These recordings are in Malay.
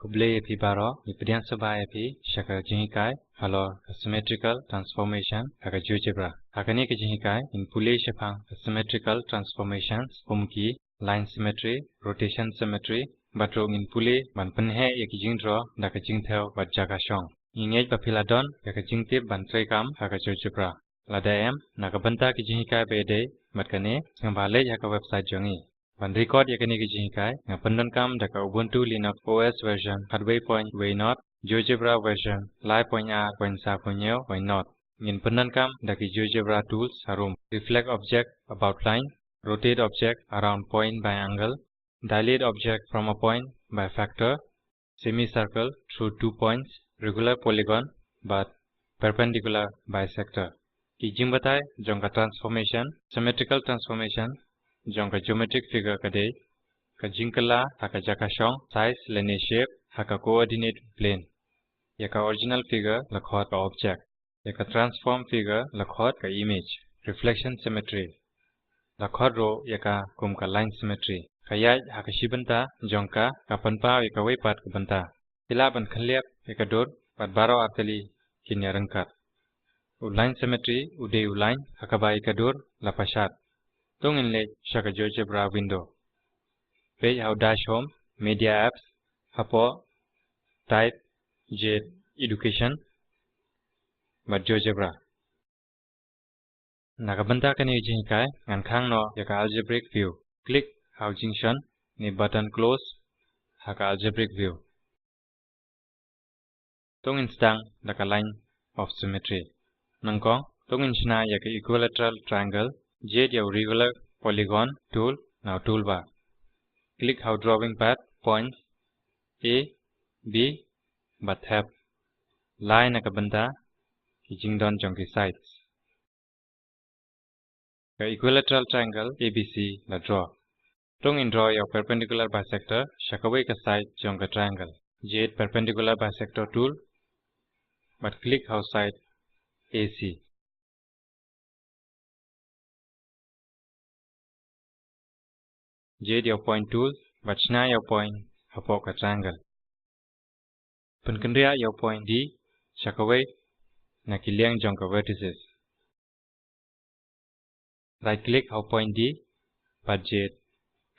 Kuble epi baro, ipedian soba epi, shaka jinhikai, halor, symmetrical transformation, haka Geogebra. Hakani ke jinhikai, in pule shapang, symmetrical transformations, umki, line symmetry, rotation symmetry, batrong in pule, ban penhe yaki jingdro, daka jingthel, bat jaka shong. Ingej bapiladon, yaka jingtip ban trekam, haka Geogebra. Ladayam, nakabanta ke jinhikai bede, matkane, ngambale yaka website jongi. Ban record yakini ke jinhikai, ngapandan kam daka Ubuntu Linux OS version 8.0, Geogebra version 5.r.sa.0, ngin pandan kam daki Geogebra tools harum, reflect object about line, rotate object around point by angle, dilate object from a point by factor, semicircle through 2 points, regular polygon, but perpendicular bisector. Ki jingbatai jongka transformation, symmetrical transformation, jongka geometric figure kade, ka jingkala haka jakashong size linear shape haka coordinate plane. Yaka original figure lakhot ka object. Yaka transform figure lakhot ka image. Reflection symmetry. Lakhot ro yaka kum ka line symmetry. Kayaj haka shibanta jongka ka panpa yaka weipat ka banta. Tila ban khanliap yaka dot pat baro atali kinyarangkat. Line symmetry ude line haka ba yaka dot lapashat. Tung inle shaka Geogebra window. Page how dash home, media apps, hapo, type, jet, education, but Geogebra. Nakabanta kani jinhikai, ngan khang no yaka algebraic view. Click how junction, ni button close, haka algebraic view. Tung instang daka line of symmetry. Nangkong, tung inchna yaka equilateral triangle, jet yaw regular polygon tool, now toolbar. Click how drawing path, points, A, B, but have line nakabanta, jingdon jonki sides. The equilateral triangle ABC la draw. Tung in draw your perpendicular bisector, shakaway ka side jonka triangle. Jet perpendicular bisector tool, but click how side AC. Jet your point tool, but shna your point hapoka triangle. Penkendria your point D, shakaway nakiliang jonka vertices. Right click how point D, but jet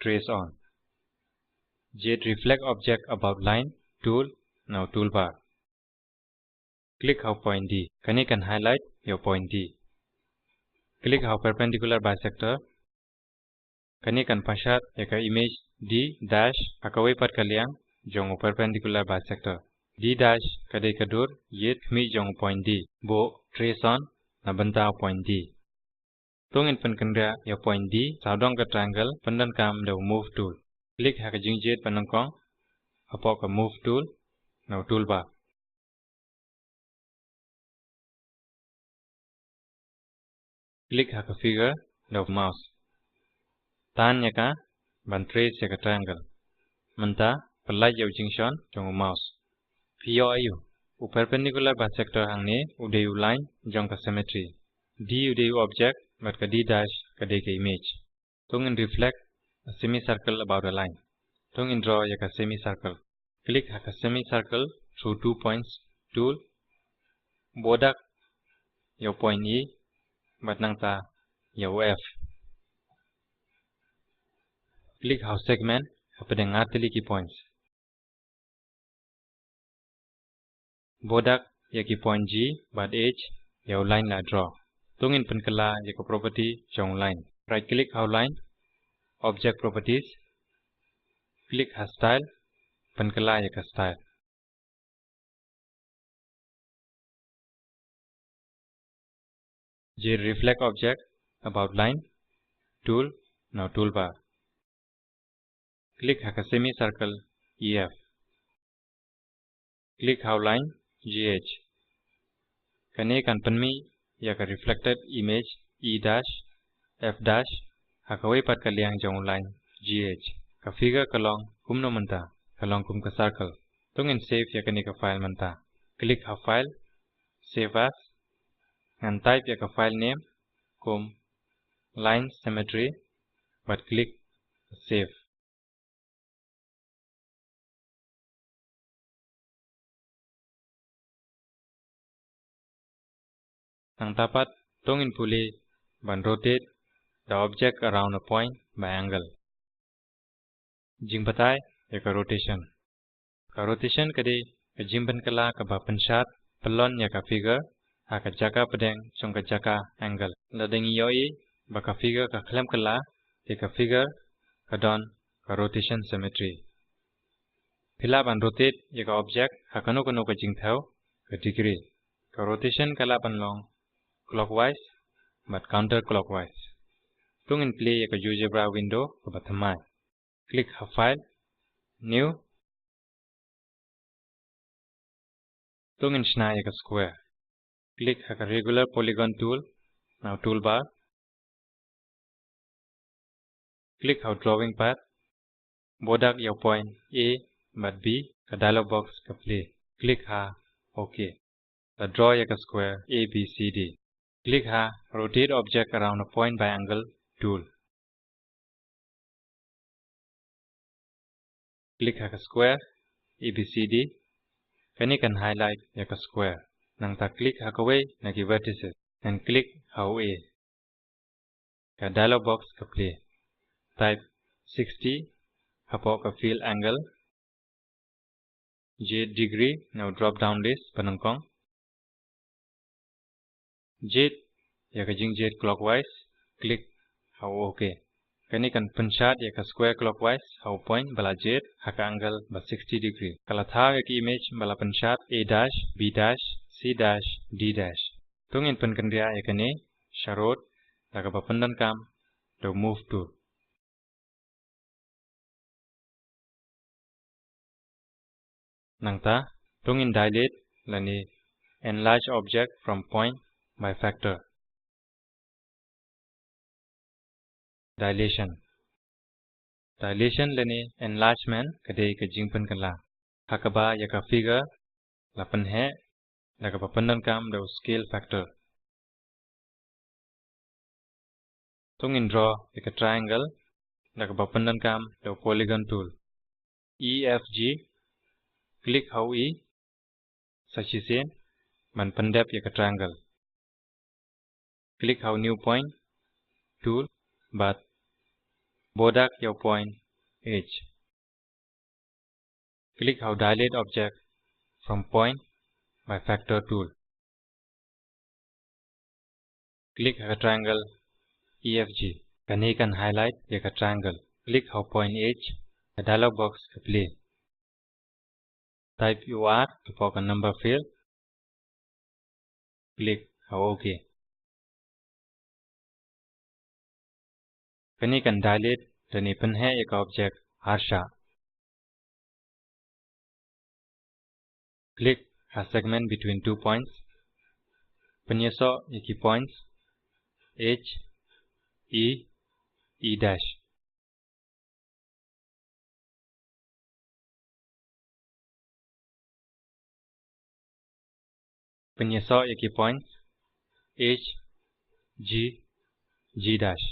trace on. Jet reflect object about line, tool, now toolbar. Click how point D. Kani can highlight your point D. Click how perpendicular bisector. Kani can pashat yaka image D dash akaway pat kaliang jongo perpendicular bisector. D dash kadai kadur yet mi jongo point D. Bo trace on nabanta point D. Tungin penkendra your point D saudong ka triangle pandan kam the move tool. Click haka jingjet panangkong apok ka move tool now toolbar. Click haka figure the mouse. Tan yaka ban trace yaka triangle. Manta pelaj yaw junction jongo mouse. Pio ayu. U perpendicular bisector hangne udayu line jongka symmetry. D udayu object but ka D dash kadai ka image. Tungin reflect a semicircle about a line. Tungin draw yaka semicircle. Click haka semicircle through 2 points tool. Bodak yaw point E but nangta yaw F. Click how segment hapadang atili ki points. Bodak yaki point G but H yaw line la draw. Tungin penkala yaka property jong line. Right click how line, object properties. Click ha style, penkala yaka style. J reflect object about line, tool, now toolbar. Click haka semicircle EF. Click how line GH. Kane kan penmi yaka reflected image E dash F dash hakaway pat kaliang jong line GH. Ka figure kalong kumno manta kalong kum ka circle. Tungin save yaka ni ka file manta. Click how file, save as, and type yaka file name kum line symmetry, but click save. Nang tapat tung in puli ban rotate the object around a point by angle. Jing patai yaka rotation. Ka rotation kadi ka jimban kala ka ba pensat pelon yaka figure haka jaka pedeng song ka jaka angle. Ladeng yoi ba ka figure ka klem kala yaka figure ka don ka rotation symmetry. Pila ban rotate yaka object hakano kano ka jing thau ka degree. Ka rotation kala ban long clockwise but counterclockwise. Tung in play yaka Geogebra window ka bathamai. Click File, New. Tung in Shna yaka square. Click haka regular polygon tool. Now toolbar. Click how drawing path. Bodak your point A but B ka dialog box ka play. Click ha OK. The draw yaka square A B C D. Click ha rotate object around a point by angle tool. Click haka square A B C D. Kani kan highlight yaka square. Nang ta click haka way nagi vertices and click how A. Ka dialog box ka play. Type 60 hapo ka fill angle. J degree now drop down list panangkong. J yaka jing J clockwise. Click how OK. Kani kan pensat yaka square clockwise how point bala J haka angle ba 60 degree. Kala tha yaka image bala pensat A dash B dash C dash D dash. Tungin penkandia yaka ne sharot laga ba pandan kam do move to. Nangta tungin dilate lani enlarge object from point by factor. Dilation. Dilation lani enlargement kadai ka jingpan kala. Hakaba yaka figure lapan he laga papandan kam do scale factor. Tungin draw yaka triangle laga papandan kam do polygon tool. EFG. Click how E. Sachisen man pandap yaka triangle. Click how new point tool but bodak your point H. Click how dilate object from point by factor tool. Click a triangle EFG. Kani kan highlight yaka triangle. Click how point H. A dialog box ka play. Type UR to pop a number field. Click how OK. Kani kan dilate dani penhe yaka object harsha. Click a segment between 2 points. Penyeso yaki points H, E, E dash. Penyeso yaki points H, G, G dash.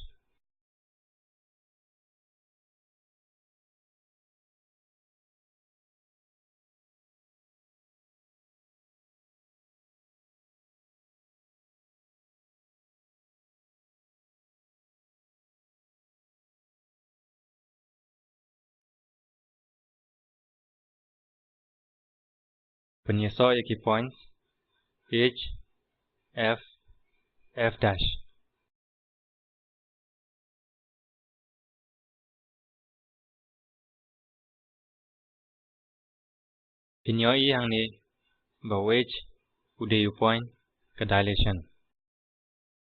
Penyeso yaki points H, F, F dash. Pinyoi hang ni ba wedge udayu point ka dilation.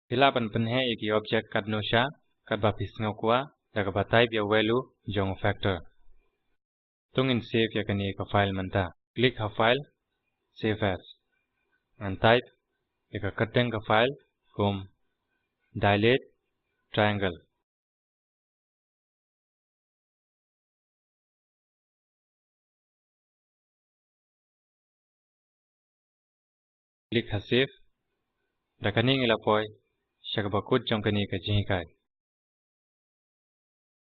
Pila pan penhe yaki object kadnosha kadba pisngaw kwa daga ba type ya value jong factor. Tungin save yakani ka file manta. Click ha file, save as. And type yaka kateng ka file kum dilate triangle. Click ha save. Dakani ngilapoi shakabakut jong kani ka jihikai.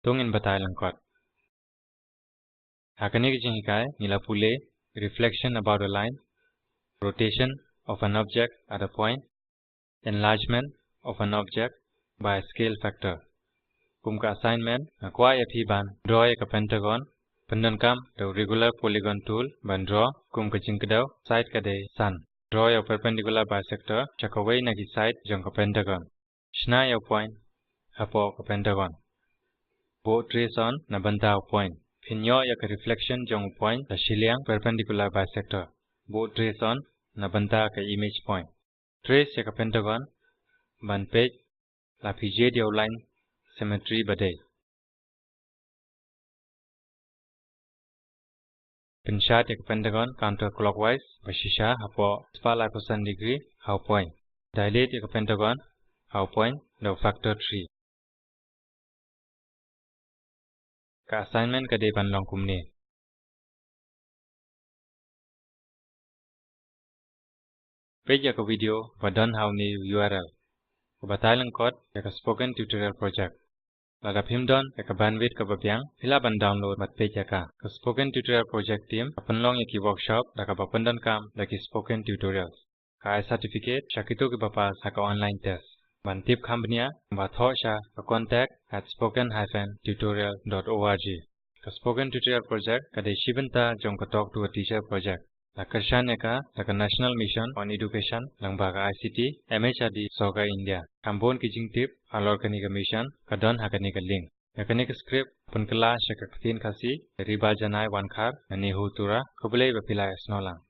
Tungin batay langkot. Hakani ka jihikai ngilapule reflection about a line, rotation of an object at a point, enlargement of an object by scale factor. Kum ka assignment kwa yapi ban draw ka pentagon pandan kam the regular polygon tool ban draw kum ka jingkadaw side ka de sun. Draw a perpendicular bisector chakaway na ki side jong ka pentagon. Shna your point apo ka pentagon. Bo trace on na bandaw point. Pinyo ya ka reflection jong point the shiliang perpendicular bisector. Bo trace on na banda ka image point. Trace ya ka pentagon ban page la pj dio line symmetry bade. Pinshot ya ka pentagon counterclockwise bashisha apo spala percent degree how point. Dilate ya ka pentagon how point the factor 3. Ka assignment ka de ban long kumne. Page ya ka video badan how ni URL. Batalang code ya ka spoken tutorial project. Lada phimdon ya ka bandwidth ka babyang hila ban download mat page ya ka. Ka spoken tutorial project team apan long ya ki workshop da ka bapandan kam da ki spoken tutorials. Ka certificate shakito ki bapas ha ka online test. Ban tip khambnia ba thosha ka contact@spoken-tutorial.org. Ka spoken tutorial project ka de shibanta jong ka talk to a teacher project. La Karshan ka National Mission on Education langbaga ICT MHRD Soga India. Kambon kijing tip alor kanika mission kadon hakanika link. Kanika script pun kelas shakatin Khasi riba janai wankar ani hutura kubulay bapilay snolang.